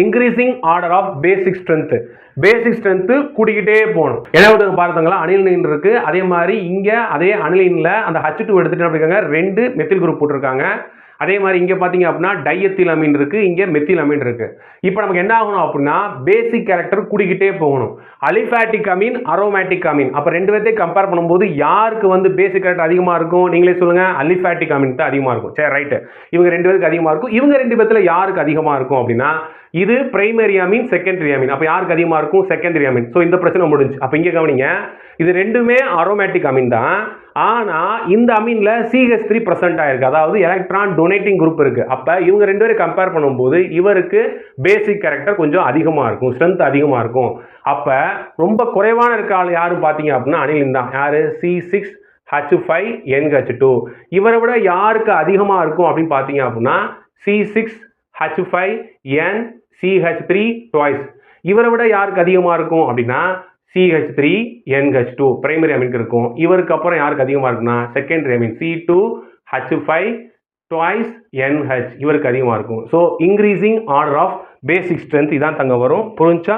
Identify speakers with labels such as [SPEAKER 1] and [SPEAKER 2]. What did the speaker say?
[SPEAKER 1] Increasing order of basic strength. Basic strength கூட்டிக்கிட்டே போகணும். என்ன பார்த்தாங்களா, அனிலின் இருக்கு. அதே மாதிரி இங்க அதே அனிலின்ல அந்த H2 எடுத்துட்டு அப்படிங்க 2 மெத்தில் குரூப் போட்டிருக்காங்க. அதே மாதிரி இங்க பாத்தீங்க அப்படின்னா டைஎத்தில் அமீன் இருக்கு, இங்க மெத்தில் அமீன் இருக்கு. இப்போ நமக்கு என்ன ஆகணும் அப்படின்னா பேசிக் கேரக்டர் கூடிக்கிட்டே போகணும். Aliphatic amine, aromatic amine. அப்ப ரெண்டு பேர்த்தையும் கம்பேர் பண்ணும்போது யாருக்கு வந்து பேசிக் கேரக்டர் அதிகமா இருக்கும்? நீங்களே சொல்லுங்க. அலிஃபாட்டிக் அமீன் தான் அதிகமா இருக்கும். சரி, ரைட். இவங்க ரெண்டு பேருக்கு அதிகமா இருக்கும். இவங்க ரெண்டு பேர்த்துல யாருக்கு அதிகமா இருக்கும் அப்படின்னா இது பிரைமரி அமீன், செகண்டரி அமீன். அப்ப யாருக்கு அதிகமா இருக்கும்? செகண்டரி அமீன். சோ இந்த பிரச்சனை முடிஞ்சு. அப்ப இங்க கவனிங்க, இது ரெண்டுமே அரோமேட்டிக் அமீன் தான். ஆனா இந்த அமீன்ல CH3 பிரசன்ட் ஆயிருக்கு. அதாவது எலக்ட்ரான் டொனேட்டிங் குரூப் இருக்கு. அப்ப இவங்க ரெண்டு பேரும் கம்பேர் பண்ணும்போது இவருக்கு பேசிக் கேரக்டர் கொஞ்சம் அதிகமா இருக்கும், ஸ்ட்ரென்த் அதிகமா இருக்கும். அப்ப ரொம்ப குறைவான இருக்க ஆள் யாரு பாத்தீங்க அப்படின்னா அனிலின் தான். யாரு? C6H5NH2. இவரை விட யாருக்கு அதிகமா இருக்கும் அப்படின்னு பாத்தீங்க அப்படின்னா C6H5NCH3 twice. இவரை விட யாருக்கு அதிகமா இருக்கும் அப்படின்னா CH3NH2 பிரைமரி அமீன் இருக்கும். இவருக்கு அப்புறம் யாருக்கு அதிகமா இருக்குன்னா secondary Ameen C2H5 twice NH இவருக்கு அதிகமா இருக்கும். So increasing order of basic strength இதான் தங்க வரும். புரிஞ்சா?